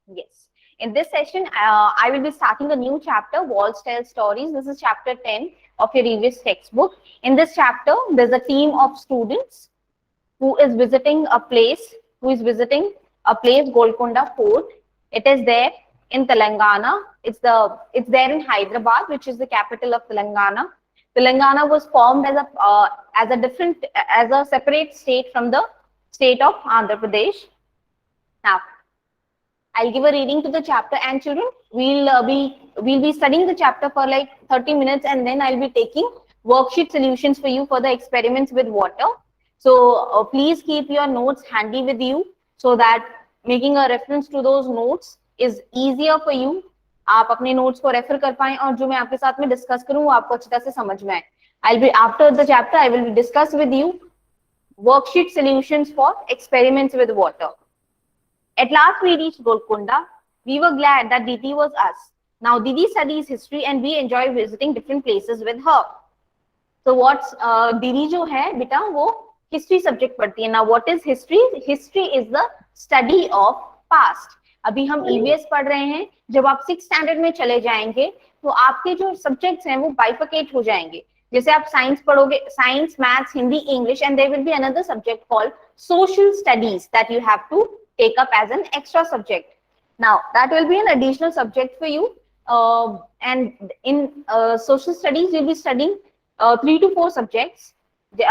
Yes. In this session, I will be starting a new chapter, Walls Tell Stories. This is chapter 10 of your previous textbook. In this chapter, there's a team of students who is visiting a place, Golconda Fort. It is there in Telangana. It's there in Hyderabad, which is the capital of Telangana. Telangana was formed as a separate state from the state of Andhra Pradesh. Now, I'll give a reading to the chapter, and children, we'll be studying the chapter for like 30 minutes, and then I'll be taking worksheet solutions for you for the experiments with water. So please keep your notes handy with you so that making a reference to those notes is easier for you. आप अपने notes को refer कर पाएं और जो मैं आपके साथ में discuss करूं वो आपको अच्छी तरह से समझ में आए. I'll be after the chapter I will discuss with you worksheet solutions for experiments with water. At last we reached Golconda. We were glad that Didi was us. Now Didi studies history and we enjoy visiting different places with her. So what's Didi जो है बेटा वो history subject पढ़ती है. Now what is history? History is the study of past. अभी हम EVS पढ़ रहे हैं. जब आप 6th standard में चले जाएंगे तो आपके जो subjects हैं वो bifurcate हो जाएंगे. जैसे आप साइंस पढ़ोगे, science, maths, Hindi, English, and there will be another subject called social studies that you have to take up as an extra subject. Now that will be an additional subject for you, and in social studies you'll be studying 3 to 4 subjects,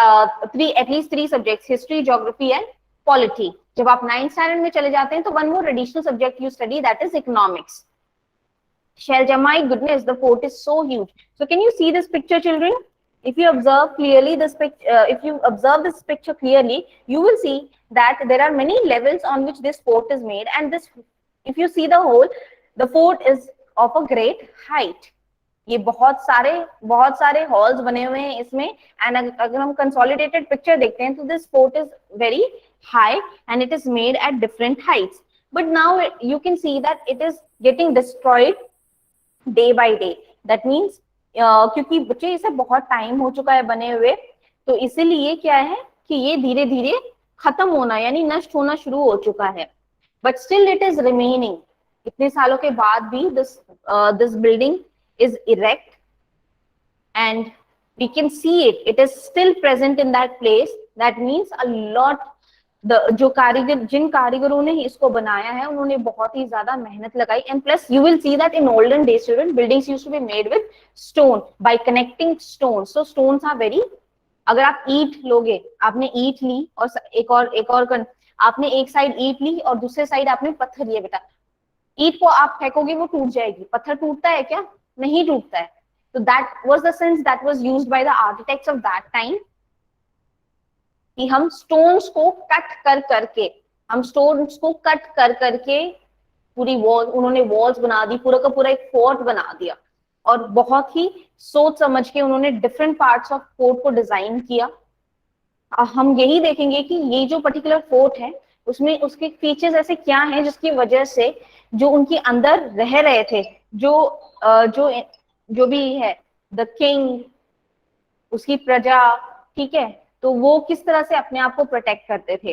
at least 3 subjects: history, geography and polity. जब आप 9th standard में चले जाते हैं तो one more additional subject you study, that is economics. Shelja, my goodness, the fort is so huge. So can you see this picture, children? If you observe clearly this picture clearly, you will see that there are many levels on which this fort is made, and this, if you see the whole, the fort is of a great height. ये बहुत सारे halls बने हुए हैं इसमें, and अगर हम consolidated picture देखते हैं तो this fort is very high and it is made at different heights. But now you can see that it is getting destroyed day by day. That means क्योंकि बच्चे इसे बहुत टाइम हो चुका है बने हुए, तो इसीलिए क्या है कि ये धीरे धीरे खत्म होना यानी नष्ट होना शुरू हो चुका है. But still it is remaining. इतने सालों के बाद भी this building is erect and we can see it is still present in that place. That means a lot, जिन कारीगरों ने इसको बनाया है उन्होंने बहुत ही ज्यादा मेहनत लगाई. And plus you will see that in olden days student, buildings used to be made with stone by connecting stone. So stones are very, अगर आप ईंट लोगे, आपने ईंट ली और आपने एक साइड ईंट ली और दूसरे साइड आपने पत्थर लिए. बेटा ईंट को आप फेंकोगे वो टूट जाएगी, पत्थर टूटता है क्या? नहीं टूटता है. तो that was the sense that was used by the architects of that time कि हम स्टोन्स को कट करके पूरी वॉल, उन्होंने वॉल्स बना दी, पूरा का पूरा एक फोर्ट बना दिया. और बहुत ही सोच समझ के उन्होंने डिफरेंट पार्ट्स ऑफ फोर्ट को डिजाइन किया. हम यही देखेंगे कि ये जो पर्टिकुलर फोर्ट है उसमें उसके फीचर्स ऐसे क्या हैं जिसकी वजह से जो उनके अंदर रह रहे थे, जो भी है द किंग, उसकी प्रजा, ठीक है, तो वो किस तरह से अपने आप को प्रोटेक्ट करते थे.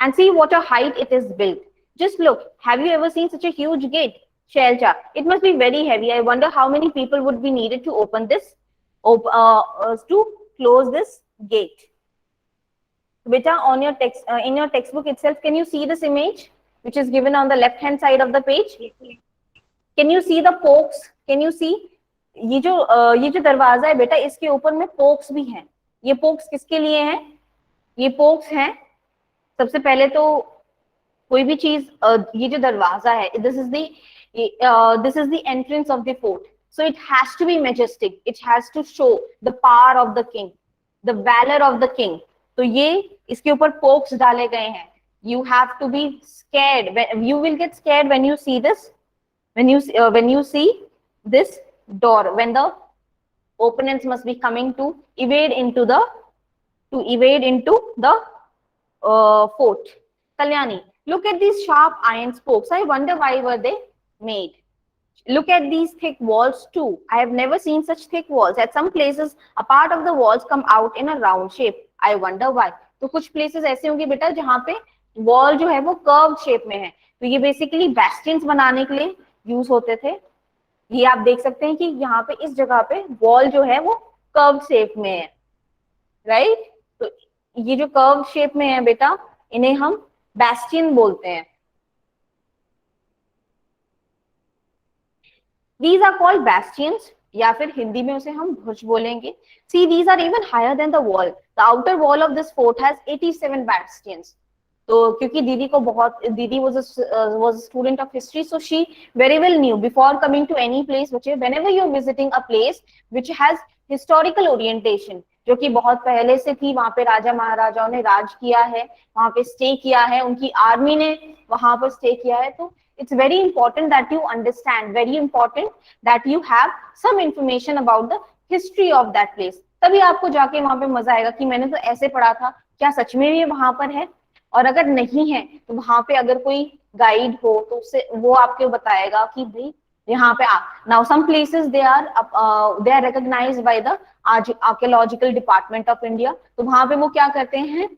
And see what a height it is built. Just look, have you ever seen such a huge gate? Shelja, it must be very heavy. I wonder how many people would be needed to open this, to close this gate. Beta, on your text, in your textbook itself, can you see this image which is given on the left hand side of the page? Can you see the pokes? Can you see? ये जो दरवाजा है बेटा, इसके ऊपर में pox भी हैं. ये पोक्स किसके लिए हैं? ये पोक्स हैं सबसे पहले तो कोई भी चीज, ये जो दरवाजा है, this is the entrance of the fort, so it has to be majestic, it has to show the power of the king, the valor of the king. तो ये इसके ऊपर pokes डाले गए हैं. You have to be scared, you will get scared when you see this, when you see this door, when the opponents must be coming to evade into the fort. Kalyani, look at these sharp iron spokes. I wonder why were they made. Look at these thick walls too. I have never seen such thick walls. At some places, a part of the walls come out in a round shape. I wonder why. तो कुछ places ऐसे होंगे बेटा जहाँ पे wall जो है वो कर्व शेप में है, तो ये बेसिकली बेस्टियंस बनाने के लिए यूज होते थे। ये आप देख सकते हैं कि यहाँ पे इस जगह पे वॉल जो है वो कर्व शेप में है, राइट। तो ये जो कर्व शेप में है बेटा, इन्हें हम बेस्टियन बोलते हैं। दीज आर कॉल्ड बेस्टियंस, या फिर हिंदी में उसे हम भुज बोलेंगे। See these are even higher than the wall. The outer wall of this fort has 87 bastions. तो क्योंकि दीदी को बहुत, दीदी was a student of history, so she very well knew before coming to any place, which whenever you're visiting a place which has historical orientation, जो कि बहुत पहले से थी, वहां पे राजा महाराजाओं ने राज किया है, वहां पे स्टे किया है, उनकी आर्मी ने वहां पर स्टे किया है, तो it's very important that you understand, very important that you have some information about the history of that place। तभी आपको जाके वहां पे मजा आएगा कि मैंने तो ऐसे पढ़ा था, क्या सच में ये वहां पर है। और अगर नहीं है तो वहां पे अगर कोई गाइड हो तो उससे वो आपको बताएगा कि भाई यहाँ पे now some places they are recognised by the archaeological department of India. तो वहां पे वो क्या करते हैं,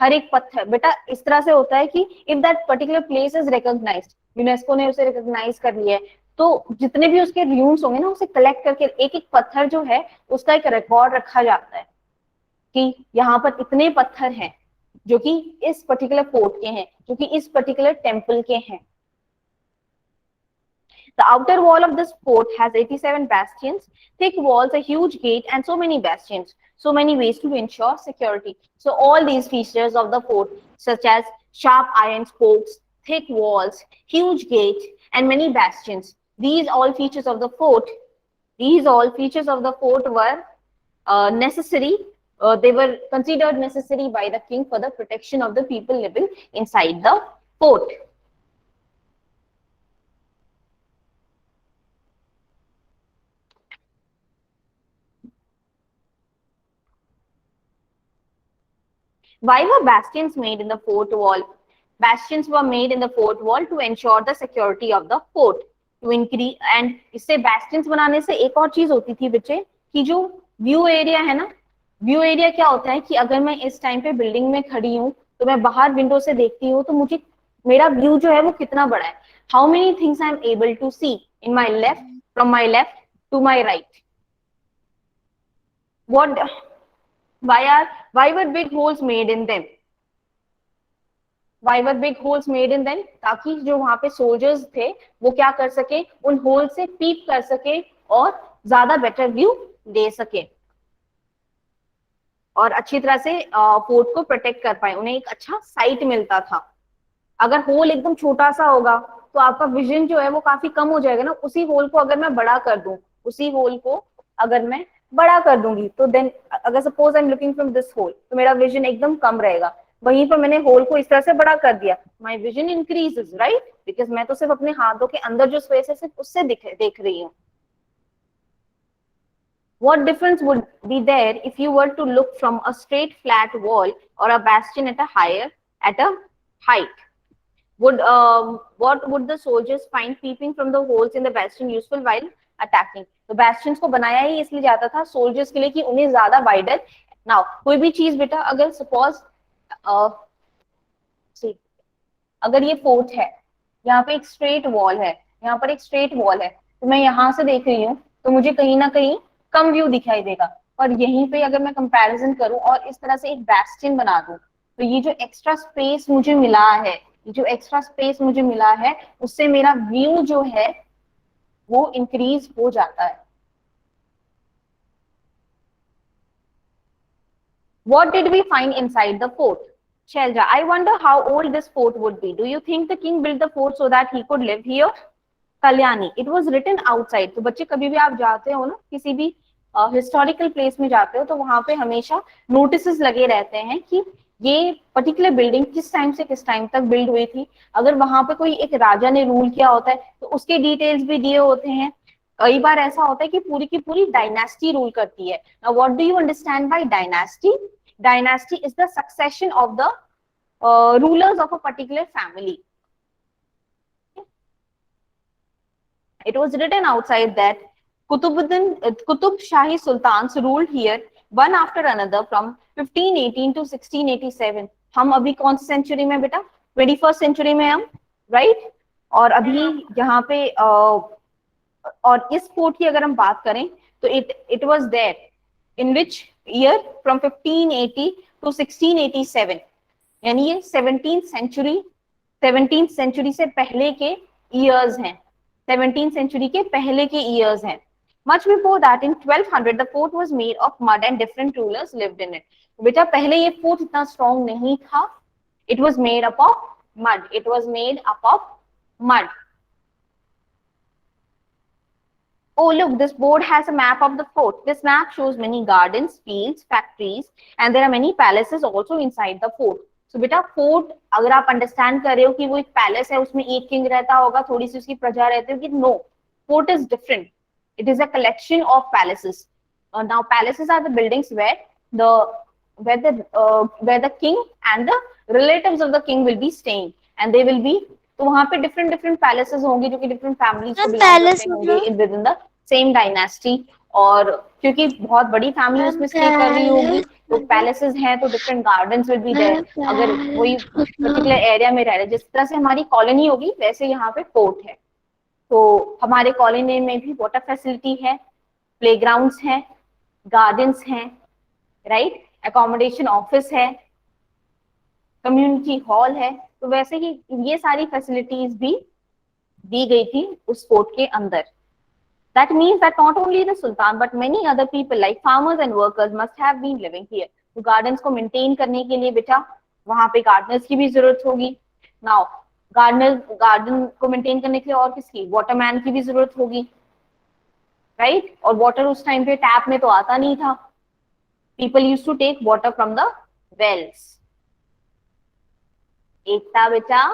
हर एक पत्थर, बेटा इस तरह से होता है कि if that particular place is recognised, UNESCO ने उसे रिकॉग्नाइज कर लिया है, तो जितने भी उसके र्यूम्स होंगे ना, उसे कलेक्ट करके एक एक पत्थर जो है उसका एक रिकॉर्ड रखा जाता है कि यहाँ पर इतने पत्थर हैं जो कि इस पर्टिकुलर फोर्ट के हैं, जो कि इस पर्टिकुलर टेम्पल के हैं। The outer wall of this fort has 87 bastions, thick walls, a huge gate, and so many bastions, so many ways to ensure security. So all these features of the fort, such as sharp iron spokes, thick walls, huge gate, and many bastions, these all features of the fort, were necessary. They were considered necessary by the king for the protection of the people living inside the fort. Why were bastions made in the fort wall? Bastions were made in the fort wall to ensure the security of the fort. To increase, and इससे bastions बनाने से एक और चीज होती थी बच्चे, कि जो व्यू एरिया है ना, व्यू एरिया क्या होता है कि अगर मैं इस टाइम पे बिल्डिंग में खड़ी हूँ तो मैं बाहर विंडो से देखती हूँ तो मुझे मेरा व्यू जो है वो कितना बड़ा है, how many things I am able to see in my left, from my left to my right. What why were big holes made in them? Why were big holes made in them? ताकि जो वहां पे soldiers थे वो क्या कर सके, उन होल से पीप कर सके और ज्यादा बेटर व्यू दे सके और अच्छी तरह से फोर्ट को प्रोटेक्ट कर पाए, उन्हें एक अच्छा साइट मिलता था। अगर होल एकदम छोटा सा होगा तो आपका विजन जो है वो काफी कम हो जाएगा ना। उसी होल को अगर मैं बड़ा कर दूं, उसी होल को अगर मैं बड़ा कर दूंगी तो देन अगर suppose I am looking from this hole तो मेरा विजन एकदम कम रहेगा। वहीं पर मैंने होल को इस तरह से बड़ा कर दिया, my vision increases, right, because मैं तो सिर्फ अपने हाथों के अंदर जो स्पेस है सिर्फ उससे देख रही हूँ। What difference would be there if you were to look from a straight flat wall or a bastion at a height? What would the soldiers find peeping from the holes in the bastion useful while attacking? तो bastions को बनाया ही इसलिए जाता था soldiers के लिए कि उन्हें ज्यादा wider। Now कोई भी चीज बेटा अगर suppose अगर ये फोर्ट है, यहाँ पे एक स्ट्रेट वॉल है, यहाँ पर एक स्ट्रेट वॉल है, तो मैं यहाँ से देख रही हूँ तो मुझे कहीं ना कहीं कम व्यू दिखाई देगा। और यहीं पे अगर मैं कंपैरिजन करूं और इस तरह से एक बैस्टियन बना दूं तो ये जो एक्स्ट्रा स्पेस मुझे मिला है, उससे मेरा व्यू जो है वो इंक्रीज हो जाता है। What did we find inside the fort? Shelja, I wonder how old this fort would be. Do you think the king built the fort so that he could live here? Kalyani, it was written outside. तो बच्चे कभी भी आप जाते हो ना किसी भी हिस्टोरिकल प्लेस में जाते हो तो वहां पे हमेशा नोटिस लगे रहते हैं कि ये पर्टिकुलर बिल्डिंग किस टाइम से किस टाइम तक बिल्ड हुई थी। अगर वहां पे कोई एक राजा ने रूल किया होता है तो उसके डिटेल्स भी दिए होते हैं। कई बार ऐसा होता है कि पूरी की पूरी डायनेस्टी रूल करती है। Now what do you understand by dynasty? Dynasty is the succession of the rulers of a particular family. It was written outside that Qutub Shahi Sultans ruled here one after another from 1518 to 1687। हम अभी कौन सी century में बेटा? 21st century में हम, right? और अभी यहाँ पे और इस फोर्ट की अगर हम बात करें तो it was there in which year? From 1580 to 1687, यानी ये 17th सेंचुरी से पहले के ईयर्स हैं, 17th सेंचुरी के पहले के ईयर्स हैं। Much before that, in 1200, the fort was made of mud and different rulers lived in it. बेटा पहले ये फोर्ट इतना स्ट्रॉन्ग नहीं था. It was made up of mud. It was made up of mud. Oh, look, this board has a map of the fort. This map shows many gardens, fields, factories, and there are many palaces also inside the fort. So बेटा fort अगर आप understand कर रहे हो कि वो एक palace है, उसमें एक किंग रहता होगा, थोड़ी सी उसकी प्रजा रहती होगी, no, fort is different. It is a collection of palaces. Now, palaces are the buildings the where the king and the relatives of the king will be staying, and they will be. तो वहां पे different palaces होंगे जो कि different families को belong करते होंगे within the same dynasty. और क्योंकि बहुत बड़ी फैमिली उसमें स्टे कर रही होगी, तो पैलेसेस हैं तो different gardens will be there. अगर वही पर्टिकुलर एरिया में रह रहे, जिस तरह से हमारी कॉलोनी होगी वैसे यहाँ पे फोर्ट है. तो हमारे कॉलोनी में भी वाटर फैसिलिटी है, प्लेग्राउंड्स हैं, गार्डन्स हैं, राइट? अकोमोडेशन ऑफिस है, कम्युनिटी हॉल है. तो वैसे ही ये सारी फैसिलिटीज भी दी गई थी उस फोर्ट के अंदर. That means that not only the Sultan but many other people like farmers and workers must have been living here. तो गार्डन्स को मेंटेन करने के लिए बेटा वहां पे गार्डनर्स की भी जरूरत होगी. नाउ गार्डन को मेंटेन करने के लिए और किसकी? वाटरमैन की भी जरूरत होगी, राइट? और वाटर उस टाइम पे टैप में तो आता नहीं था. People used to take water from the wells. Ekta बेटा,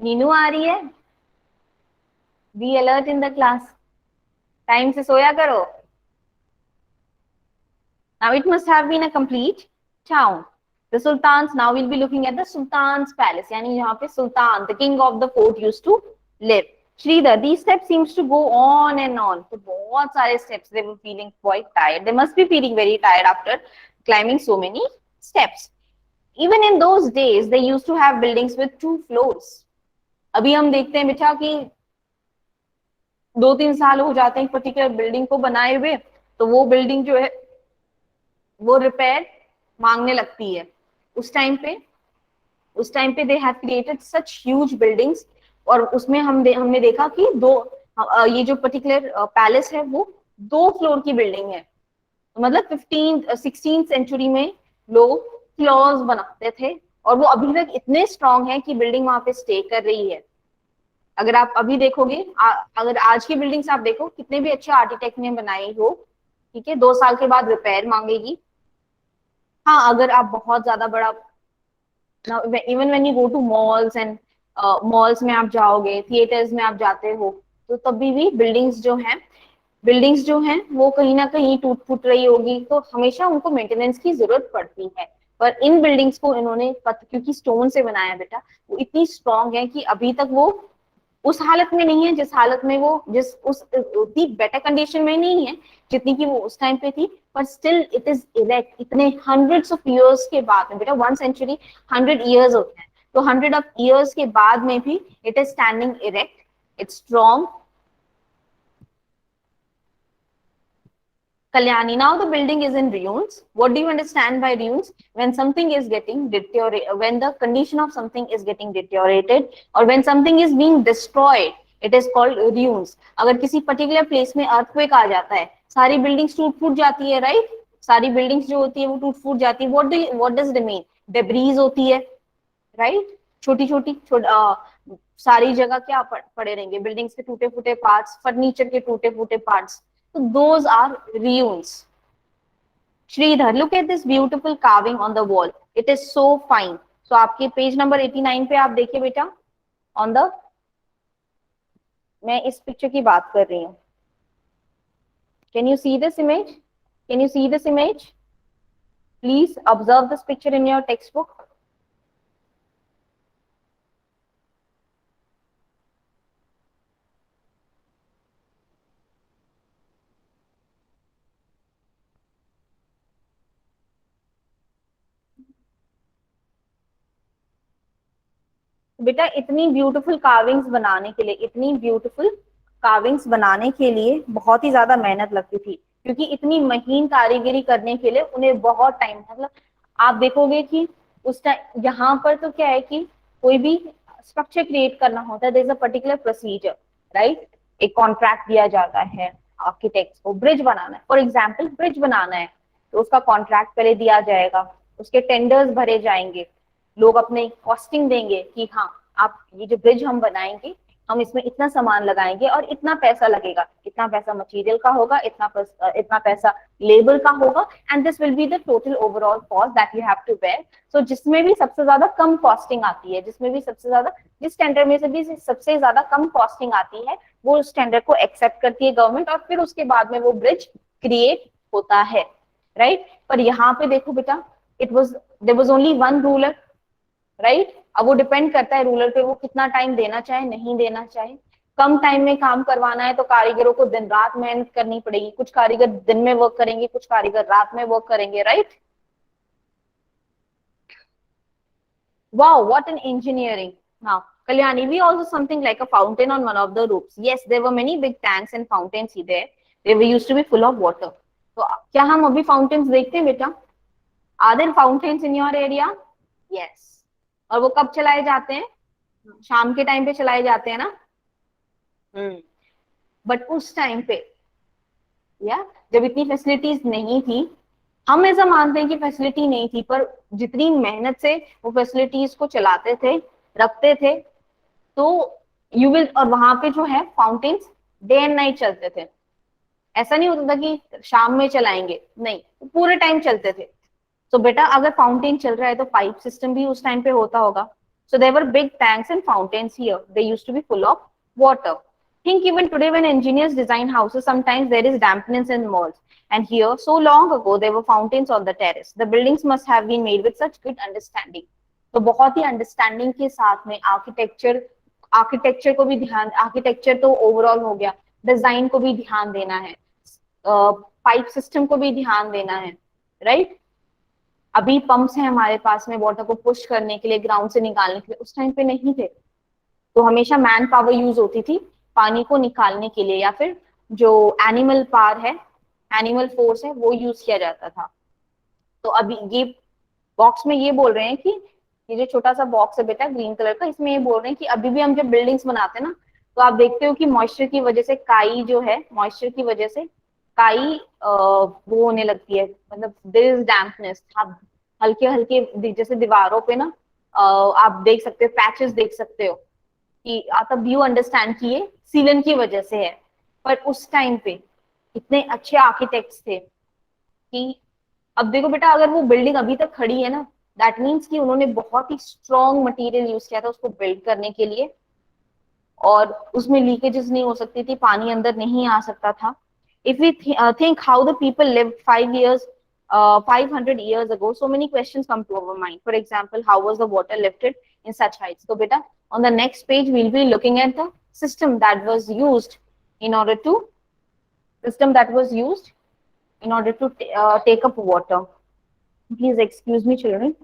नीनू आ रही है? Be alert in the class, time से सोया करो. Now it must have been a complete town. The sultans, now we'll be looking at the sultan's palace, यानी यहाँ पे sultan, the king of the fort used to live. Sridhar, these steps seems to go on and on. तो बहुत सारे steps, they were feeling quite tired. They must be feeling very tired after climbing so many steps. Even in those days, they used to have buildings with 2 floors. अभी हम देखते हैं बेटा कि 2-3 साल हो जाते हैं पर्टिकुलर बिल्डिंग को बनाए हुए, तो वो बिल्डिंग जो है वो रिपेयर मांगने लगती है. उस टाइम पे they have created such huge buildings. और उसमें हमने देखा कि ये जो पर्टिकुलर पैलेस है वो 2 फ्लोर की बिल्डिंग है. मतलब 16th सेंचुरी में लोग फ्लोर्स बनाते थे, और वो अभी तक इतने स्ट्रॉन्ग है कि बिल्डिंग वहां पे स्टे कर रही है. अगर आप अभी देखोगे, अगर आज की बिल्डिंग्स आप देखो, कितने भी अच्छे आर्किटेक्ट ने बनाई हो, ठीक है, 2 साल के बाद रिपेयर मांगेगी. हाँ, अगर आप बहुत ज्यादा बड़ा, even when you go to malls and malls में आप जाओगे, थिएटर्स में आप जाते हो, तो तभी भी बिल्डिंग्स जो हैं वो कहीं ना कहीं टूट फूट रही होगी, तो हमेशा उनको मेंटेनेंस की जरूरत पड़ती है. पर इन बिल्डिंग्स को इन्होंने क्योंकि स्टोन से बनाया बेटा, वो इतनी स्ट्रांग है कि अभी तक वो उस हालत में नहीं है जिस हालत में वो उस उतनी बेटर कंडीशन में नहीं है जितनी की वो उस टाइम पे थी. पर स्टिल इट इज इरेक्ट. इतने हंड्रेड्स ऑफ इयर्स के बाद में बेटा, 1 सेंचुरी 100 इयर्स होते हैं, तो 100 ऑफ इयर्स के बाद में भी it is standing erect. It's strong. Kalyani, now the building is in ruins. What do you understand by ruins? When something is getting deteriorated, when the condition of something is getting deteriorated, or when something is being destroyed, it is called ruins. अगर किसी particular place में earthquake आ जाता है, सारी buildings टूट फूट जाती है, right? सारी buildings जो होती है वो टूट फूट जाती है. What does remain? Debris होती है, right? छोटी छोटी सारी जगह क्या पड़े रहेंगे? बिल्डिंग्स के टूटे फूटे पार्ट्स, फर्नीचर के टूटे फूटे parts. So those are ruins. Sridhar, look at this beautiful carving on the wall. It is so fine. So आपके पेज नंबर 89 पे आप देखिए बेटा, on the, मैं इस पिक्चर की बात कर रही हूँ. Can you see this image? Can you see this image? Please observe this picture in your textbook. बेटा इतनी ब्यूटीफुल कार्विंग्स बनाने के लिए, इतनी ब्यूटीफुल कार्विंग्स बनाने के लिए बहुत ही ज्यादा मेहनत लगती थी, क्योंकि इतनी महीन कारीगरी करने के लिए उन्हें बहुत टाइम, मतलब आप देखोगे कि उस टाइम यहाँ पर तो क्या है कि कोई भी स्ट्रक्चर क्रिएट करना होता है, there is a particular procedure, right. एक कॉन्ट्रैक्ट दिया जाता है आर्किटेक्ट्स को, ब्रिज बनाना है फॉर एग्जाम्पल, ब्रिज बनाना है तो उसका कॉन्ट्रैक्ट पहले दिया जाएगा, उसके टेंडर्स भरे जाएंगे, लोग अपने कॉस्टिंग देंगे कि हाँ आप ये जो ब्रिज हम बनाएंगे, हम इसमें इतना सामान लगाएंगे और इतना पैसा लगेगा, इतना पैसा मटेरियल का होगा, इतना पैसा लेबर का होगा, and this will be the total overall cost that you have to bear. So जिसमें भी सबसे ज्यादा कम कॉस्टिंग आती है, जिसमें भी सबसे ज्यादा, जिस टेंडर में से भी सबसे ज्यादा कम कॉस्टिंग आती है, वो उस टेंडर को एक्सेप्ट करती है गवर्नमेंट, और फिर उसके बाद में वो ब्रिज क्रिएट होता है, राइट। पर यहाँ पे देखो बेटा, it was there was only one ruler, right. अब वो डिपेंड करता है रूलर पे, वो कितना टाइम देना चाहे, नहीं देना चाहे। कम टाइम में काम करवाना है तो कारीगरों को दिन रात मेहनत करनी पड़ेगी, कुछ कारीगर दिन में वर्क करेंगे, कुछ कारीगर रात में वर्क करेंगे, right. Wow, what an engineering. Now, Kalyani, we also something like a fountain on one of the roofs. Yes, there were many big tanks and fountains there. They were used to be full of water. तो क्या हम अभी fountains देखते हैं बेटा? Are there fountains in your area? Yes. और वो कब चलाए जाते हैं? शाम के टाइम पे चलाए जाते हैं ना। बट उस टाइम पे या जब इतनी फैसिलिटीज नहीं थी, हम ऐसा मानते हैं कि फैसिलिटी नहीं थी, पर जितनी मेहनत से वो फैसिलिटीज को चलाते थे, रखते थे, तो यू विल, और वहां पे जो है फाउंटेन्स डे एंड नाइट चलते थे। ऐसा नहीं होता था कि शाम में चलाएंगे, नहीं, पूरे टाइम चलते थे। तो बेटा अगर फाउंटेन चल रहा है तो पाइप सिस्टम भी उस टाइम पे होता होगा। So there were big tanks and fountains here. They used to be full of water. Think even today when engineers design houses, sometimes there is dampness in walls. And here, so long ago, there were fountains on the terrace. The buildings must have been made with such good understanding. तो बहुत ही understanding के साथ में architecture को भी ध्यान, architecture तो overall हो गया, डिजाइन को भी ध्यान देना है, पाइप सिस्टम को भी ध्यान देना है, राइट। अभी पंप्स हैं हमारे पास में वाटर को पुश करने के लिए, ग्राउंड से निकालने के लिए, उस टाइम पे नहीं थे। तो हमेशा मैन पावर यूज होती थी पानी को निकालने के लिए, या फिर जो एनिमल पावर है, एनिमल फोर्स है, वो यूज किया जाता था। तो अभी ये बॉक्स में ये बोल रहे हैं कि ये जो छोटा सा बॉक्स है बेटा ग्रीन कलर का, इसमें ये बोल रहे हैं कि अभी भी हम जब बिल्डिंग्स बनाते हैं ना, तो आप देखते हो कि मॉइस्चर की वजह से काई जो है, मॉइस्चर की वजह से काई वो होने लगती है, मतलब देयर इज डैम्पनेस। आप हल्के हल्के जैसे दीवारों पे ना आप देख सकते हो, पैचेस देख सकते हो कि तब यू अंडरस्टैंड कि ये सीलन की वजह से है। पर उस टाइम पे इतने अच्छे आर्किटेक्ट्स थे कि अब देखो बेटा, अगर वो बिल्डिंग अभी तक खड़ी है ना, दैट मीन्स कि उन्होंने बहुत ही स्ट्रॉन्ग मटेरियल यूज किया था उसको बिल्ड करने के लिए, और उसमें लीकेजेस नहीं हो सकती थी, पानी अंदर नहीं आ सकता था। If we think how the people lived 500 years ago, so many questions come to our mind. For example, how was the water lifted in such heights? So beta, on the next page, we'll be looking at the system that was used in order to take up water. Please excuse me, children.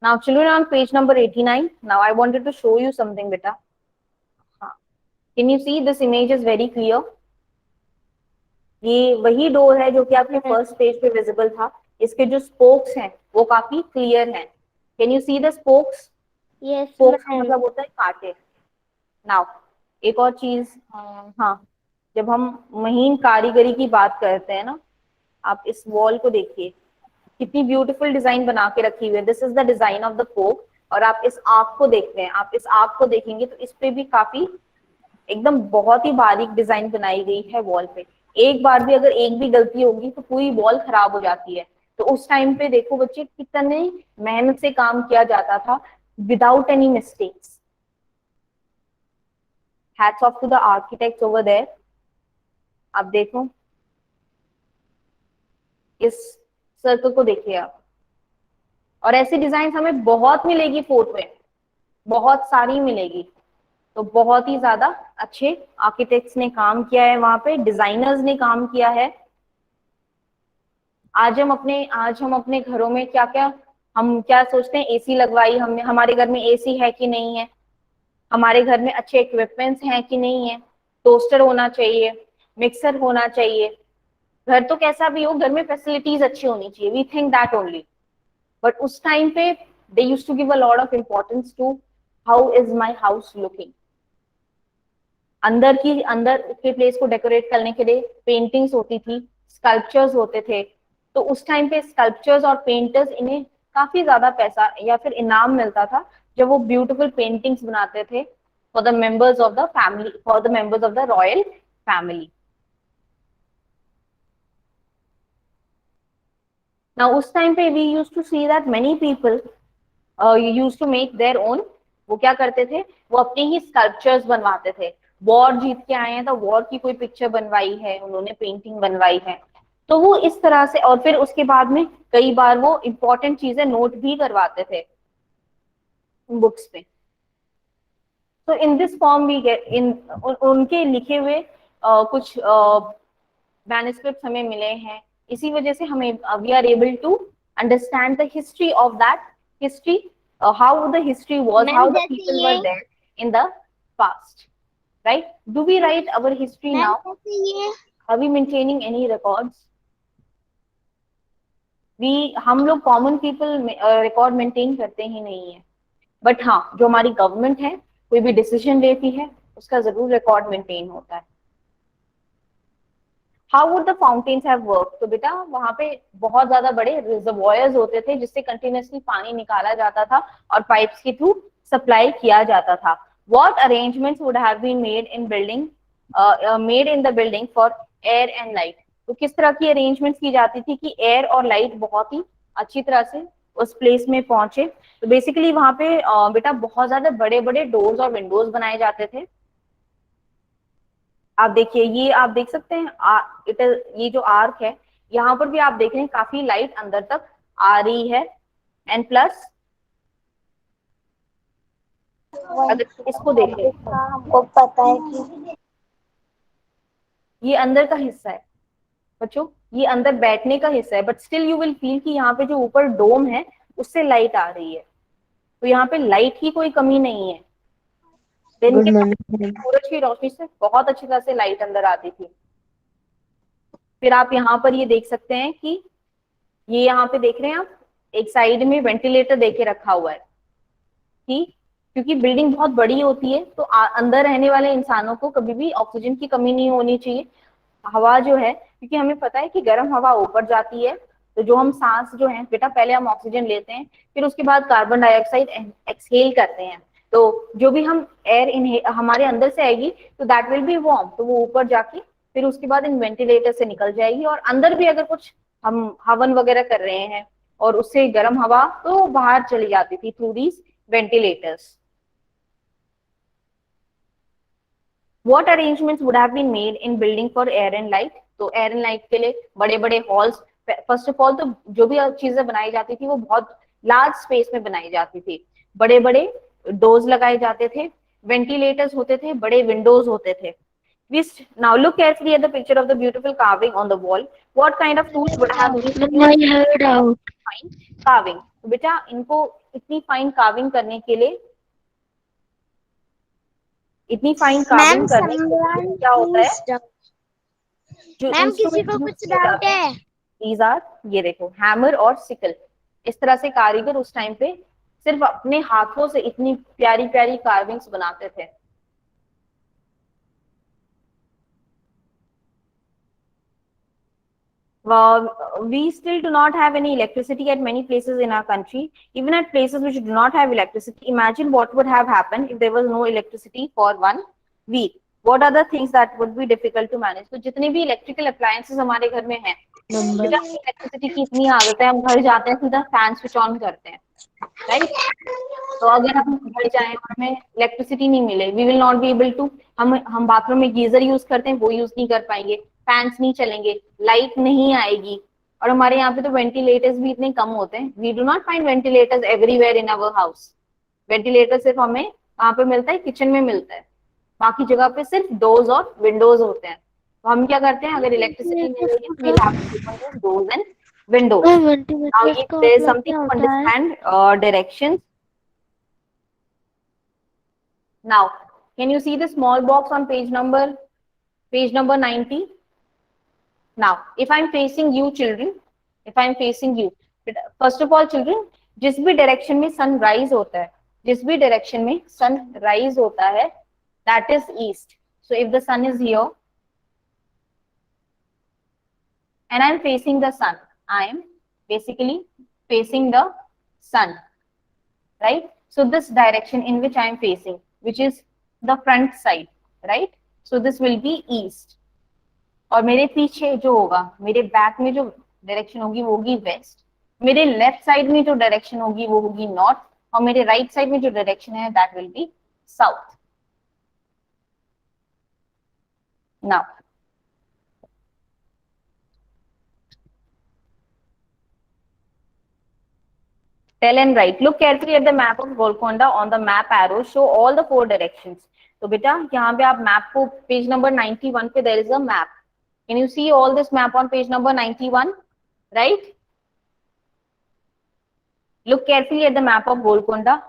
Now, children, on page number 89. Now, I wanted to show you something, beta. Can you see this image is very clear? ये वही door है जो कि आपके first page पे visible था। इसके जो स्पोक्स हैं वो काफी क्लियर हैं। Can you see the spokes? Yes, spokes का मतलब होता है कांटे। नाउ एक और चीज, हाँ, जब हम महीन कारीगरी की बात करते हैं ना, आप इस वॉल को देखिए, कितनी ब्यूटीफुल डिजाइन बना के रखी हुई है। This is the design of the पोक। और आप इस आंख को देखते हैं, आप इस आंख को देखेंगे तो इस पे भी काफी एकदम बहुत ही बारीक डिजाइन बनाई गई है वॉल पे। एक बार भी अगर एक भी गलती होगी तो पूरी वॉल खराब हो जाती है। तो उस टाइम पे देखो बच्चे कितने मेहनत से काम किया जाता था without any mistakes. Hats off to the architects over there. आप देखो इस सर्कल को देखिए आप, और ऐसी डिजाइन हमें बहुत मिलेगी फोर्ट में, बहुत सारी मिलेगी. तो बहुत ही ज्यादा अच्छे आर्किटेक्ट्स ने काम किया है वहां पे, डिजाइनर्स ने काम किया है. आज हम अपने घरों में क्या क्या हम क्या सोचते हैं, एसी लगवाई हमने, हमारे घर में एसी है कि नहीं है, हमारे घर में अच्छे इक्विपमेंट्स हैं कि नहीं है, टोस्टर होना चाहिए, मिक्सर होना चाहिए. घर तो कैसा भी हो, घर में फैसिलिटीज अच्छी होनी चाहिए, we think that only. But उस टाइम पे they used to give a lot of importance to how is my house looking. अंदर के प्लेस को डेकोरेट करने के लिए पेंटिंग्स होती थी, स्कल्पचर्स होते थे. तो उस टाइम पे स्कल्पचर्स और पेंटर्स, इन्हें काफी ज्यादा पैसा या फिर इनाम मिलता था जब वो ब्यूटीफुल पेंटिंग्स बनाते थे for the members of the family, for the members of the royal family. Now उस टाइम पे we used to see that many people used to make their own. वो क्या करते थे, वो अपने ही स्कल्पचर्स बनवाते थे. वॉर जीत के आए हैं तो वॉर की कोई पिक्चर बनवाई है उन्होंने, पेंटिंग बनवाई है. तो वो इस तरह से, और फिर उसके बाद में कई बार वो इंपॉर्टेंट चीजें नोट भी करवाते थे बुक्स पे. तो in this form we get in उनके लिखे हुए कुछ मैन्युस्क्रिप्ट हमें मिले हैं. इसी वजह से हमें we are able to understand the history of that history, how the history was, how the people were there in the past. Right? Do we write our history now? Are we maintaining any records? हम लोग common people record maintain करते ही नहीं है. But हाँ, जो हमारी government है कोई भी डिसीजन लेती है उसका जरूर रिकॉर्ड मेंटेन होता है. How would the fountains have work? तो बेटा वहां पे बहुत ज्यादा बड़े रिजर्वॉयर्स होते थे जिससे कंटिन्यूअसली पानी निकाला जाता था और पाइप्स के थ्रू सप्लाई किया जाता था. What arrangements would have been made in the building for air and light? तो किस तरह की अरेंजमेंट्स की जाती थी कि एयर और लाइट बहुत ही अच्छी तरह से उस प्लेस में पहुंचे? तो बेसिकली वहां पे बेटा बहुत ज्यादा बड़े बड़े डोर्स और विंडोज बनाए जाते थे. आप देखिए, ये आप देख सकते हैं ये जो आर्क है, यहाँ पर भी आप देख रहे हैं काफी लाइट अंदर तक आ रही है. एंड प्लस अगर इसको देखें, हमको पता है कि ये अंदर का हिस्सा है बच्चों, ये अंदर बैठने का हिस्सा है. But still you will feel कि यहाँ पे जो ऊपर डोम है उससे लाइट आ रही है. तो यहाँ पे लाइट की कोई कमी नहीं है. दिन के सूरज की रोशनी से बहुत अच्छी तरह से लाइट अंदर आती थी. फिर आप यहाँ पर ये देख सकते हैं कि ये यहाँ पे देख रहे हैं आप, एक साइड में वेंटिलेटर देके रखा हुआ है. ठीक, क्योंकि बिल्डिंग बहुत बड़ी होती है तो अंदर रहने वाले इंसानों को कभी भी ऑक्सीजन की कमी नहीं होनी चाहिए. हवा जो है, क्योंकि हमें पता है कि गर्म हवा ऊपर जाती है, तो जो हम सांस जो है बेटा, पहले हम ऑक्सीजन लेते हैं फिर उसके बाद कार्बन डाइऑक्साइड एक्सहेल करते हैं. तो जो भी हम एयर हमारे अंदर से आएगी तो दैट विल बी वार्म, तो वो ऊपर जाके फिर उसके बाद इन वेंटिलेटर से निकल जाएगी. और अंदर भी अगर कुछ हम हवन वगैरह कर रहे हैं और उससे गर्म हवा तो बाहर चली जाती थी through these ventilators. What arrangements would have been made in building for air and light? तो एयर एंड लाइट के लिए बड़े बड़े हॉल्स, फर्स्ट ऑफ ऑल तो जो भी चीजें बनाई जाती थी वो बहुत लार्ज स्पेस में बनाई जाती थी. बड़े बड़े डोर्स लगाए जाते थे, वेंटिलेटर्स होते थे, बड़े विंडोज होते थे. Now look carefully at the picture of the beautiful carving on the wall. What kind of tools would have been used for fine carving? तो बेटा इनको इतनी फाइन कार्विंग करने के लिए, इतनी फाइन कार्विंग करने के लिए क्या होता है, जो मैम किसी को कुछ डाउट है? These are, ये देखो, हैमर और सिकल. इस तरह से कारीगर उस टाइम पे सिर्फ अपने हाथों से इतनी प्यारी प्यारी कार्विंग्स बनाते थे. We still do not have any electricity at many places in our country. Even at places which do not have electricity, imagine what would have happened if there was no electricity for 1 week. What are the things that would be difficult to manage? तो जितने भी electrical appliances हमारे घर में हैं, बेटा electricity की इतनी आदत है, हम घर जाते हैं सीधा फैन स्विच ऑन करते हैं, राइट। तो अगर हम घर जाए और हमें इलेक्ट्रिसिटी नहीं मिले, we will not be able to, हम बाथरूम में गीजर यूज करते हैं, वो यूज नहीं कर पाएंगे, फैंस नहीं चलेंगे, लाइट नहीं आएगी। और हमारे यहाँ पे तो वेंटिलेटर्स भी इतने कम होते हैं, we do not find ventilators everywhere in our house. Ventilator सिर्फ हमें वहां पे मिलता है, किचन में मिलता है, बाकी जगह पे सिर्फ डोर्स और विंडोज होते हैं। तो हम क्या करते हैं, अगर इलेक्ट्रिसिटी नहीं रही है, we will have to open the doors and windows. Now ventilators if का there is मतलब something क्या to होता है? understand directions. Now can you see the small box on page number 90? Now if I'm facing you children, if I'm facing you, first of all children, जिस भी direction में sun rise होता है, जिस भी डायरेक्शन में सन राइज होता है, that is east. So if the sun is here and I'm facing the sun, I am basically facing the sun, right? So this direction in which I am facing, which is the front side, right? So this will be east. और मेरे पीछे जो होगा, मेरे back में जो direction होगी वो होगी वेस्ट, मेरे लेफ्ट साइड में जो डायरेक्शन होगी वो होगी नॉर्थ, और मेरे राइट साइड में जो डायरेक्शन है that will be south. Now tell and write. Look carefully at the map of Golconda. On the map arrow show all the 4 directions. तो बेटा यहाँ पे आप मैप को पेज नंबर 91 पे there is a map. Can you see all this map on page number 91? Right? Look carefully at the map of Golconda.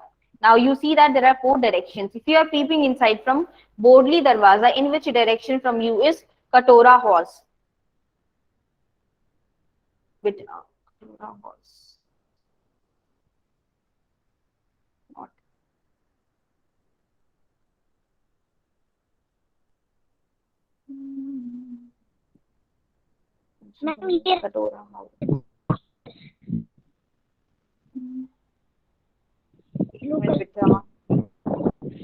Now you see that there are 4 directions. If you are peeping inside from Bodli Darwaza, in which direction from you is Katora Horse? Katora Horse. Not. Katora Horse.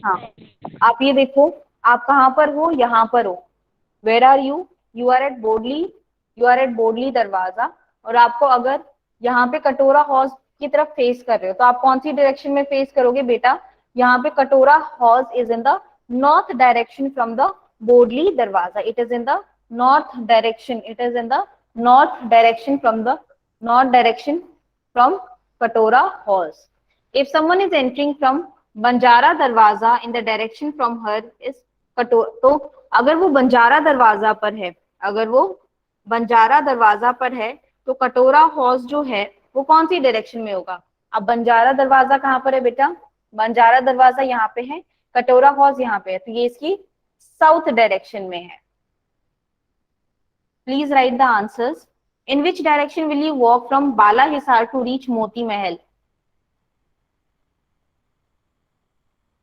हाँ, आप ये देखो, आप कहाँ पर हो, यहाँ पर हो। Where are you? You are at Bodli, you are at Bodli Darwaza. और आपको अगर यहाँ पे कटोरा हॉर्स की तरफ फेस कर रहे हो तो आप कौन सी डायरेक्शन में फेस करोगे बेटा? यहाँ पे Katora Hauz is in the north direction from the Bodli Darwaza. It is in the north direction, it is in the north direction from the north direction from Katora Hauz. If someone is entering from Banjara Darwaza in the direction from her is कटोरा, तो अगर वो बंजारा दरवाजा पर है, अगर वो बंजारा दरवाजा पर है तो कटोरा हॉर्स जो है वो कौन सी डायरेक्शन में होगा? अब बंजारा दरवाजा कहाँ पर है बेटा? बंजारा दरवाजा यहाँ पे है, कटोरा हॉर्स यहाँ पे है, तो ये इसकी साउथ डायरेक्शन में है। Please write the answers. In which direction will you walk from Bala Hisar to reach Moti Mahal?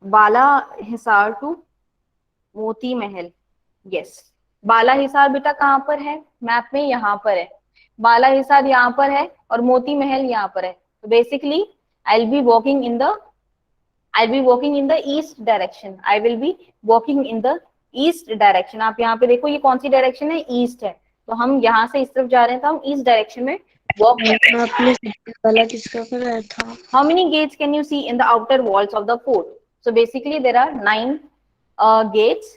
Bala Hisar to Moti Mahal, yes. बाला हिसार बेटा कहाँ पर है मैप में? यहाँ पर है। बाला हिसार यहाँ पर है और मोती महल यहाँ पर है। तो basically I will be walking in the east direction, I will be walking in the east direction. आप यहाँ पे देखो ये कौन सी डायरेक्शन है? ईस्ट है। तो हम यहाँ से इस तरफ जा रहे हैं तो हम ईस्ट डायरेक्शन में वॉक था। How many gates can you see in the outer walls of the fort? So basically there are 9 gates.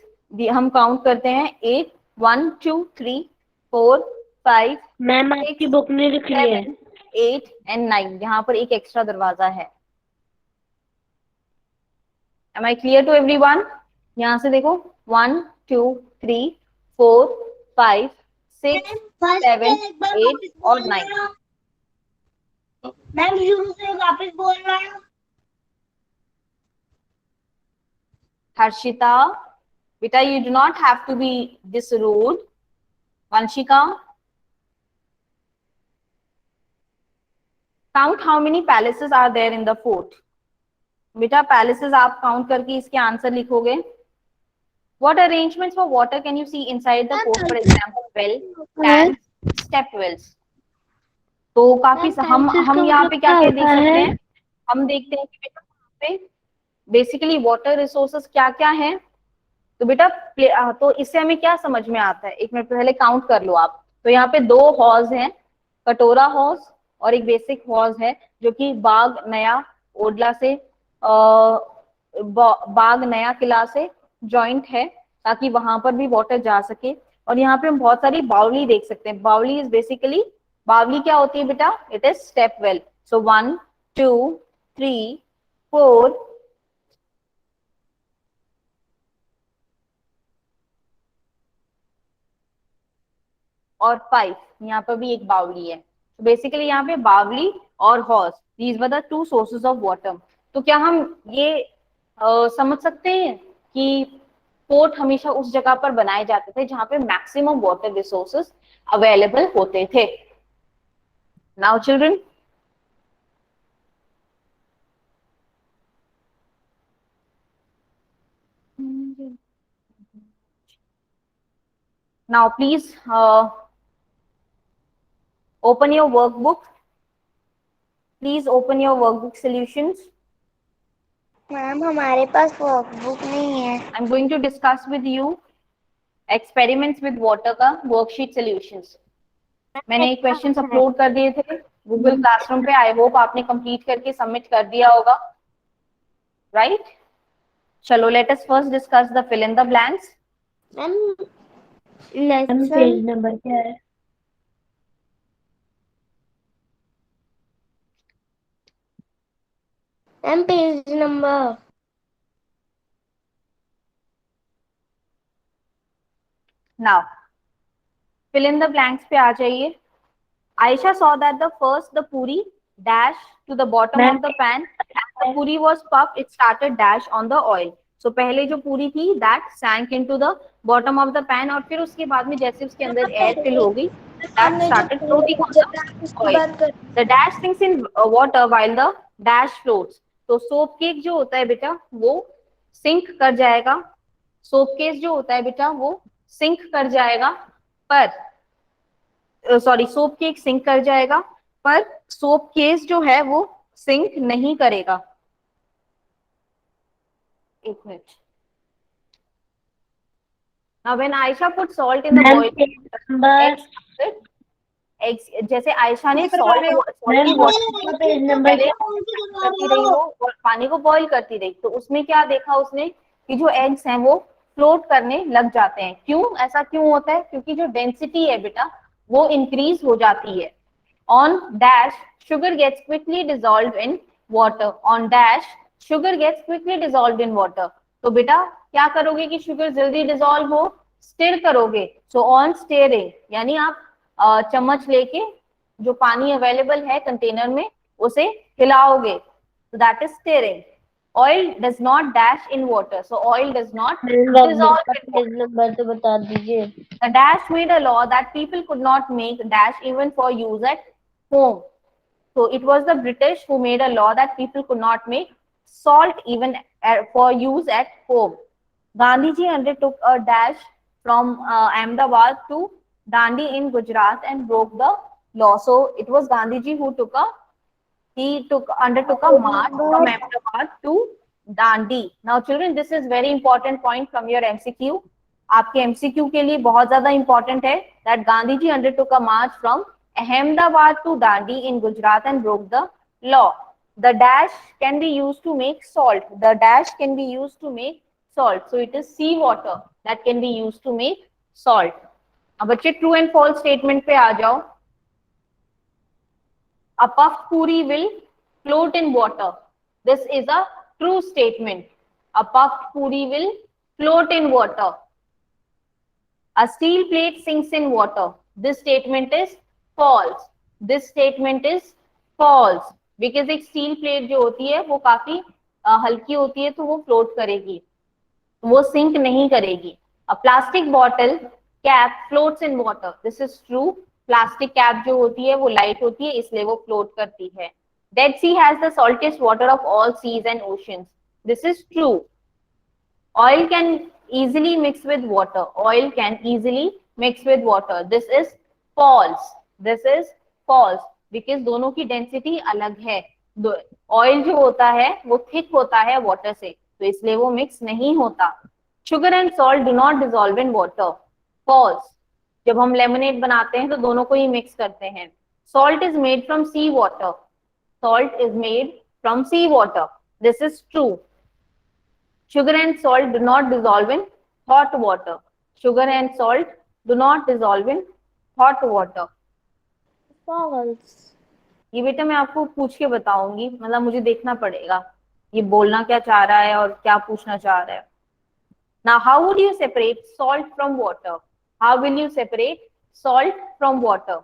हम काउंट करते हैं 8, 1, 2, 3, 4, 5, मैम आपकी बुक ने लिख ली है 8 and 9। यहाँ पर एक एक्स्ट्रा दरवाजा है। Am I clear to everyone? यहाँ से देखो 1, 2, 3, 4, 5, 6, 7, 8 और 9। मैम शुरू से वापस बोल रहा हूँ। Harshita, beta, you do not have to be this rude. Vanshika, count how many palaces are there in the fort. बेटा palaces आप count करके इसके आंसर लिखोगे। What arrangements for water can you see inside the fort? For example, well, tanks, step wells. तो काफी हम यहाँ पे क्या क्या देख सकते हैं? हम देखते हैं कि बेटा यहाँ पे बेसिकली वाटर रिसोर्सेस क्या क्या है। तो बेटा तो इससे हमें क्या समझ में आता है? एक मिनट पहले काउंट कर लो आप। तो यहाँ पे दो हॉज हैं, कटोरा हॉज और एक बेसिक हॉज है, जो कि बाग नया ओडला से बाग नया किला से जॉइंट है, ताकि वहां पर भी वाटर जा सके। और यहाँ पे हम बहुत सारी बावली देख सकते हैं। बावली इज बेसिकली, बावली क्या होती है बेटा? It is step well. सो 1 2 3 4 और 5, यहाँ पर भी एक बावली है। तो बेसिकली यहाँ पे बावली और horse, these were the two sources of water. तो क्या हम ये समझ सकते हैं कि पोर्ट हमेशा उस जगह पर बनाए जाते थे जहां पे मैक्सिमम वाटर रिसोर्सेज अवेलेबल होते थे। Now children, now please open your workbook. Please open your workbook solutions. Ma'am हमारे पास वर्कबुक नहीं है। I'm going to discuss with you experiments with water का worksheet solutions. मैंने क्वेश्चंस अपलोड कर दिए थे गूगल क्लासरूम पे। आई होप आपने कंप्लीट करके सबमिट कर दिया होगा, राइट? चलो, let us first discuss the fill in the blanks. Ma'am page number क्या है? Ma'am page number. Now fill in the blanks पे आ जाइए। Aisha saw that the first the puri dash to the bottom of the pan. As the puri was puffed, it started dash on the oil. So पहले जो पूरी थी that sank into the bottom of the pan, और फिर उसके बाद में जैसे उसके अंदर एयर फिल हो गई, that started floating on the oil. The dash sinks in water while the dash floats. तो सोप केक जो होता है बेटा वो सिंक कर जाएगा, सोप केक जो होता है बेटा वो सिंक कर जाएगा, पर सॉरी सोप केक सिंक कर जाएगा, पर सोप केस जो है वो सिंक नहीं करेगा। एक minute. Now when Aisha put salt in the boiling eggs, जैसे आयशा ने सॉल्टी वाटर पहले करती रही वो और पानी को बॉईल करती रही, तो उसमें क्या देखा उसने कि जो एग्स हैं वो फ्लोट करने लग जाते हैं। क्यों ऐसा क्यों होता है? क्योंकि जो डेंसिटी है बेटा वो इंक्रीज हो जाती है। On dash sugar gets quickly dissolve in water, on dash sugar gets quickly dissolve in water. तो बेटा क्या करोगे कि शुगर जल्दी डिसॉल्व हो? स्टिर करोगे। सो ऑन स्टेयरिंग, यानी आप चम्मच लेके जो पानी अवेलेबल है कंटेनर में उसे हिलाओगे, so that is stirring. Oil does not dash in water, so oil does not dissolve in water. Number तो बता दीजिए। The dash made a law that people could not make dash even for use at home. So it was the British who made a law that people could not make salt even for use at home. Gandhi ji undertook a dash from Ahmedabad to Dandi in Gujarat and broke the law. So it was Gandhi ji who undertook a march from Ahmedabad to Dandi. Now children, this is very important point from your MCQ. आपके MCQ के लिए बहुत ज्यादा important है that Gandhi ji undertook a march from Ahmedabad to Dandi in Gujarat and broke the law. The dash can be used to make salt. The dash can be used to make salt. So it is sea water that can be used to make salt. अब बच्चे true and false statement पे आ जाओ। A puffed puri will float in water. This is a true statement. A puffed puri will float in water. A steel plate sinks in water. This statement is false. This statement is false because एक steel plate जो होती है वो काफी हल्की होती है, तो वो फ्लोट करेगी, वो सिंक नहीं करेगी। A plastic bottle cap floats in water. This is true. Plastic cap जो होती है वो लाइट होती है, इसलिए वो फ्लोट करती है। Dead Sea has the saltiest water of all seas and oceans. This is true. Oil can easily mix with water. Oil can easily mix with water. This is false. This is false because दोनों की density अलग है। Oil जो होता है वो thick होता है वाटर से, तो इसलिए वो मिक्स नहीं होता। Sugar and salt do not dissolve in water. False. जब हम लेमनेड बनाते हैं तो दोनों को ही मिक्स करते हैं. Salt is made from sea water. Salt is made from sea water. This is true. Sugar and salt do not dissolve in hot water. Sugar and salt do not dissolve in hot water. False. ये बेटा मैं आपको पूछ के बताऊंगी, मतलब मुझे देखना पड़ेगा ये बोलना क्या चाह रहा है और क्या पूछना चाह रहा है. Now, how would you separate salt from water? How will you separate salt from water?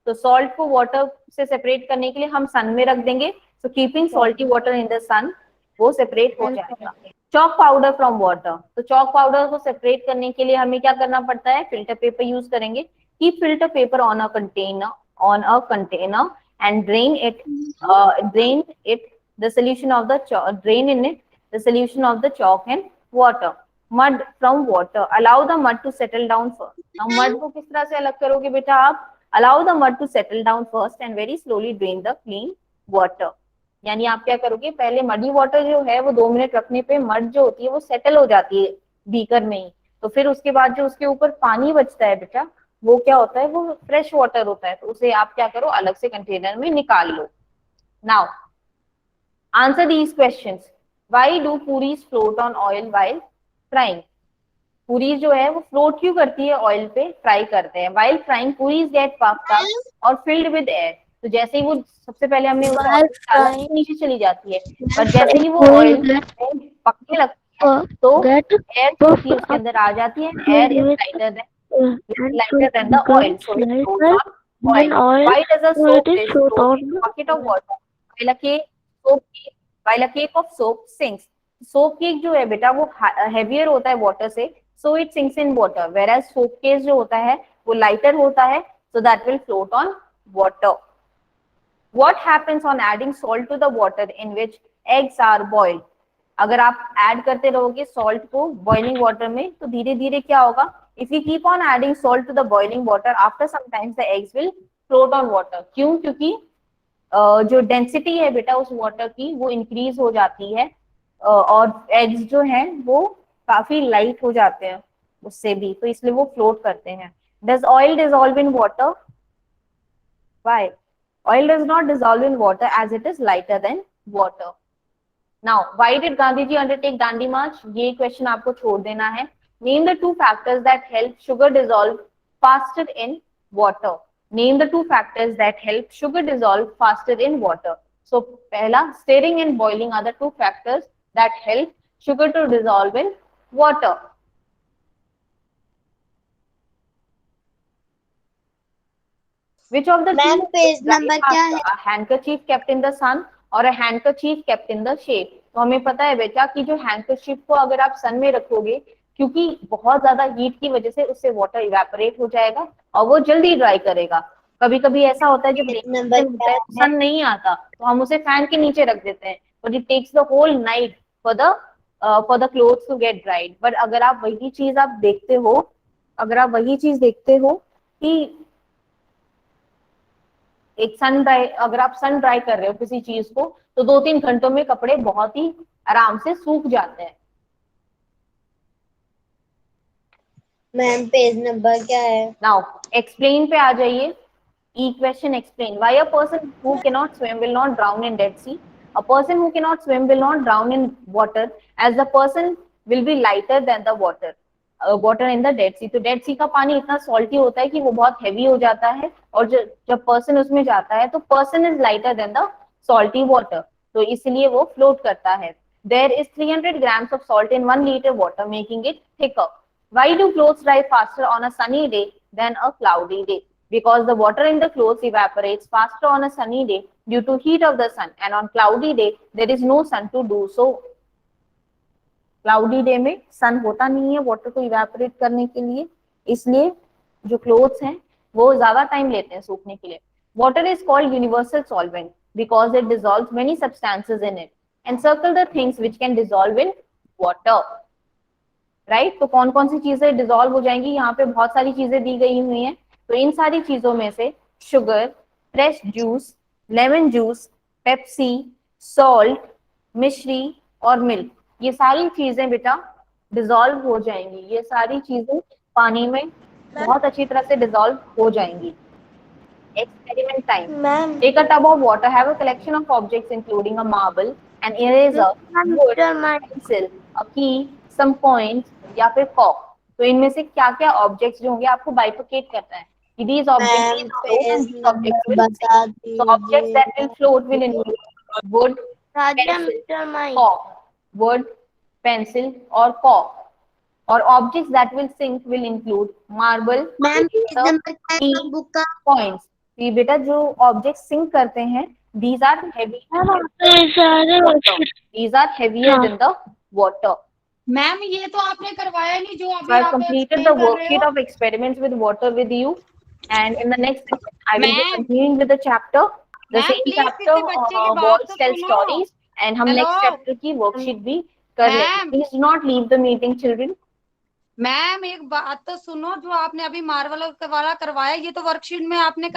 तो salt को water से separate करने के लिए हम sun में रख देंगे. So keeping salty water in the sun, वो separate हो जाएगा. Chalk powder from water. तो chalk powder को separate करने के लिए हमें क्या करना पड़ता है? Filter paper use करेंगे. Keep filter paper on a container and drain it. The solution of the chalk, drain in it the solution of the chalk and water. Mud from water. Allow the mud to settle down first. Now mud को किस तरह से अलग करोगे बेटा आप? Allow the mud to settle down first and very slowly drain the clean water. यानी आप क्या करोगे, पहले मडी वाटर जो है वो 2 मिनट रखने पे मड जो होती है वो सेटल हो जाती है बीकर में ही. तो फिर उसके बाद जो उसके ऊपर पानी बचता है बेटा वो क्या होता है, वो फ्रेश वाटर होता है. तो उसे आप क्या करो, अलग से कंटेनर में निकाल लो. Now answer these questions. Why do puris float on oil while frying? Puri जो है वो फ्लोट क्यों करती है ऑयल पे फ्राई करते हैं. While frying puris get puffed up और फिल्ड विद एयर. तो जैसे ही वो सबसे पहले हमने नीचे चली जाती है, पर जैसे ही वो ऑयल पकने लगती है तो एयर उसके अंदर आ जाती है. Air is lighter than the oil, so it floats on oil. Why does a soap dish float in a bucket of water while a cake of soap sinks? Soap cake जो है बेटा वो heavier होता है water से, so it sinks in water, whereas soap cake जो होता है वो लाइटर होता है, so that will float on water. What happens on adding salt to the water in which eggs are boiled? अगर आप ऐड करते रहोगे सॉल्ट को बॉइलिंग वाटर में तो धीरे धीरे क्या होगा, if you keep on adding salt to the boiling water after some times the eggs will float on water. क्यों? क्योंकि जो डेंसिटी है बेटा उस वाटर की वो इंक्रीज हो जाती है और एग्स जो हैं वो काफी लाइट हो जाते हैं उससे भी, तो इसलिए वो फ्लोट करते हैं. Does oil dissolve in water? Why? Oil does not dissolve in water as it is lighter than water. Now, why did Gandhi ji undertake Dandi March? ये question आपको छोड़ देना है. Name the two factors that help sugar dissolve faster in water. Name the two factors that help sugar dissolve faster in water. So, पहला stirring and boiling are the two factors that help sugar to dissolve in water. Which of the ma'am page number क्या है? a handkerchief kept in the sun or a handkerchief kept in the shade? तो हमें पता है बेटा कि जो handkerchief को अगर आप सन में रखोगे, क्योंकि बहुत ज्यादा हीट की वजह से उससे वाटर इवेपोरेट हो जाएगा और वो जल्दी ड्राई करेगा. कभी कभी ऐसा होता है जब सन नहीं आता तो हम उसे फैन के नीचे रख देते हैं, but it takes the whole night for the clothes to get dried. बट अगर आप वही चीज देखते हो कि एक सन ड्राई, अगर आप सन ड्राई कर रहे हो किसी चीज को तो 2-3 घंटों में कपड़े बहुत ही आराम से सूख जाते हैं. मैम पेज नंबर क्या है? नाउ एक्सप्लेन पे आ जाइए. ई question explain. Why a person who can not swim will not drown in Dead Sea? A person who can not swim will not drown in water as the person will be lighter than the water in the Dead Sea. तो Dead सी का पानी इतना salty होता है कि वो बहुत heavy हो जाता है और जब पर्सन उसमें जाता है तो person is lighter than the salty water, तो इसलिए वो फ्लोट करता है. There is 300 grams of salt in 1 liter water making it thicker. Why do clothes dry faster on a sunny day than a cloudy day? Because the water in the clothes evaporates faster on a sunny day due to heat of the sun, and on cloudy day there is no sun to do so. Cloudy day में सन होता नहीं है water को evaporate करने के लिए, इसलिए जो क्लोथ्स हैं वो ज्यादा टाइम लेते हैं सूखने के लिए. Water is called universal solvent because it dissolves many substances in it. Encircle the things which can dissolve in water. Right, तो कौन कौन सी चीजें डिसॉल्व हो जाएंगी, यहाँ पे बहुत सारी चीजें दी गई हुई हैं. तो इन सारी चीजों में से sugar, fresh juice, lemon juice, Pepsi, salt, मिश्री और मिल्क, ये सारी चीजें बेटा डिसॉल्व हो जाएंगी. ये सारी चीजें पानी में बहुत अच्छी तरह से डिसॉल्व हो जाएंगी। Experiment time. Ma'am Take a tub of water, have a collection of objects including a marble, an eraser, wood, pencil, a key, some coins या फिर cork. तो इनमें से क्या क्या ऑब्जेक्ट्स जो होंगे आपको बाइफरकेट करना है कि these objects will float and these objects will sink. So objects that will float will include wood, pencil, cork, wood, pencil or cork. Or objects that will sink will include marble, eraser, key, coins. ये बेटा जो object sink करते हैं these are heavy, these are heavier than the water. Ma'am ये तो आपने करवाया नहीं जो So अभी I've आप completed explain the कर रहे worksheet हो। of experiments with water with you, and in the next section I will be Ma'am. continuing with the chapter, the Ma'am, same please chapter किसी बच्चे की बात words तो tell सुनो। stories, and हम Hello. next chapter की worksheet भी कर लेंगे. Ma'am. Please do not leave the meeting, children. Ma'am एक बात तो सुनो, जो आपने अभी मार्वल वाला करवाया ये तो वर्कशीट में आपने